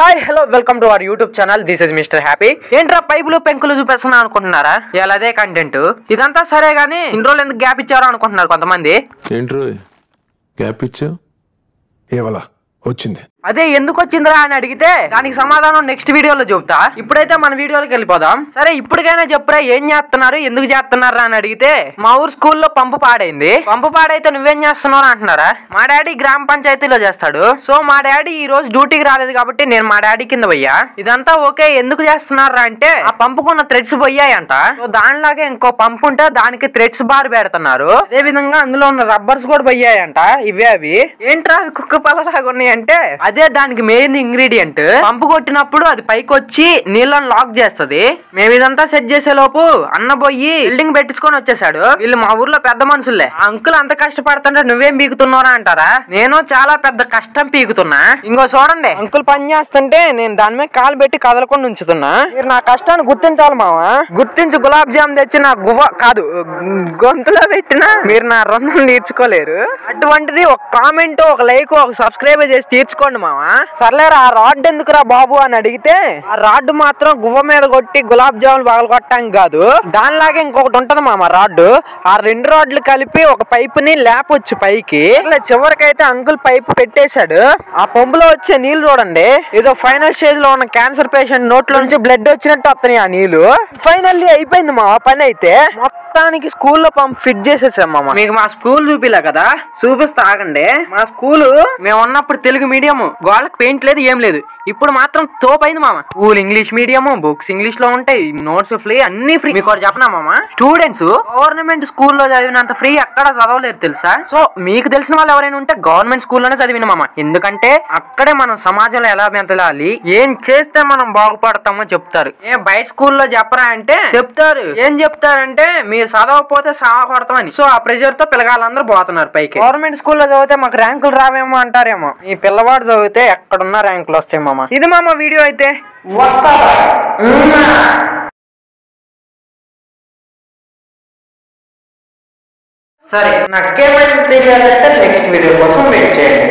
Hi hello welcome to our YouTube channel. This is mister happy. ఏంట్రా పైపులు పెంకులు చూపిస్తున్నా అనుకుంటున్నారా? ఇలా అదే కంటెంట్. ఇదంతా సరే గానీ ఇన్ని రోజులు ఎందుకు గ్యాప్ ఇచ్చారో అనుకుంటున్నారు కొంతమంది. ఏంట్రో గ్యాప్ ఇచ్చావు? ఏవలా వచ్చింది? అదే ఎందుకు వచ్చిందిరా అని అడిగితే దానికి సమాధానం నెక్స్ట్ వీడియోలో చెబుతా. ఇప్పుడైతే మన వీడియోలోకి వెళ్ళిపోదాం. సరే ఇప్పటికైనా చెప్పురా, ఏం చేస్తున్నారు, ఎందుకు చేస్తున్నారా అని అడిగితే మా ఊరు స్కూల్లో పంపు పాడైంది. పంపు పాడైతే నువ్వేం చేస్తున్నావు అంటున్నారా? మా డాడీ గ్రామ పంచాయతీలో చేస్తాడు. సో మా డాడీ ఈ రోజు డ్యూటీకి రాలేదు కాబట్టి నేను మా డాడీ కింద పోయా. ఇదంతా ఓకే, ఎందుకు చేస్తున్నారా అంటే ఆ పంపుకున్న థ్రెడ్స్ పోయాయంట. సో దానిలాగే ఇంకో పంపు ఉంటే దానికి థ్రెడ్స్ బార్ పెడుతున్నారు. అదే విధంగా అందులో ఉన్న రబ్బర్స్ కూడా పోయాయంట. ఇవే అవి ఏంట్రా కుక్క పల్లలాగా ఉన్నాయి అంటే అదే దానికి మెయిన్ ఇంగ్రీడియంట్. పంపు కొట్టినప్పుడు అది పైకి వచ్చి నీళ్ళని లాక్ చేస్తది. మేము ఇదంతా సెట్ చేసే లోపు అన్న పోయి బిల్డింగ్ పెట్టించుకొని వచ్చేసాడు. వీళ్ళు మా ఊర్లో పెద్ద మనుషులే. అంకుల్ అంత కష్టపడుతుంటే నువ్వేం పీకుతున్నారా అంటారా? నేను చాలా పెద్ద కష్టం పీకుతున్నా. ఇంకో చూడండి, అంకుల్ పని చేస్తుంటే నేను దాని మీద కాలు పెట్టి కదలకుండా ఉంచుతున్నా. మీరు నా కష్టాన్ని గుర్తించాలి మావా. గుర్తించి గులాబ్ జామ్ తెచ్చి నా గువ్వ కాదు గొంతులో పెట్టినా మీరు నా రుణం తీర్చుకోలేరు. అటువంటిది ఒక కామెంట్, ఒక లైక్, ఒక సబ్స్క్రైబ్ చేసి తీర్చుకోండి మావా. సర్లేరా ఆ రాడ్ ఎందుకురా బాబు అని అడిగితే ఆ రాడ్ మాత్రం గువ్వ మీద కొట్టి గులాబ్ జాములు పగల కొట్టడానికి కాదు, దానిలాగే ఇంకొకటి ఉంటది మామ రాడ్. ఆ రెండు రాడ్లు కలిపి ఒక పైప్ ని లేపొచ్చు పైకి. చివరికైతే అంకుల్ పైప్ పెట్టేశాడు. ఆ పంపులో వచ్చే నీళ్లు చూడండి, ఏదో ఫైనల్ స్టేజ్ లో ఉన్న క్యాన్సర్ పేషెంట్ నోట్లో నుంచి బ్లడ్ వచ్చినట్టు వస్తున్నాయి ఆ నీళ్లు. ఫైనల్లీ అయిపోయింది మా పని. అయితే మొత్తానికి స్కూల్లో పంప్ ఫిట్ చేసేసాం మామ. మీకు మా స్కూల్ చూపిలే కదా, చూపిస్తా ఆగండి. మా స్కూల్ మేము ఉన్నప్పుడు తెలుగు మీడియం, గోళ్ళకి పెయింట్ లేదు, ఏం లేదు. ఇప్పుడు మాత్రం తోపైంది మామ. School English medium, books English లో ఉంటాయి, నోట్స్ ఫ్రీ, అన్ని ఫ్రీ. మీకు చెప్పనా మామ, స్టూడెంట్స్ గవర్నమెంట్ స్కూల్లో చదివినంత ఫ్రీ ఎక్కడ చదవలేరు తెలుసా? సో మీకు తెలిసిన వాళ్ళు ఎవరైనా ఉంటే గవర్నమెంట్ స్కూల్లోనే చదివిన మామ. ఎందుకంటే అక్కడే మనం సమాజంలో ఎలా మెదలాలి, ఏం చేస్తే మనం బాగుపడతామో చెప్తారు. ఏం బయట స్కూల్లో చెప్పరా అంటే చెప్తారు. ఏం చెప్తారంటే మీరు చదవకపోతే సావపడతామని. సో ఆ ప్రెషర్ తో పిల్లగాళ్ళందరూ పోతున్నారు పైకి. గవర్నమెంట్ స్కూల్లో చదివితే మాకు ర్యాంకులు రావేమో అంటారేమో. ఈ పిల్లవాడు చదివితే ఎక్కడున్న ర్యాంకులు వస్తాయి మామ. ఇది మామ వీడియో అయితే సరే. నాకేమైనా తెలియాలంటే నెక్స్ట్ వీడియో కోసం వెయిట్ చేయండి.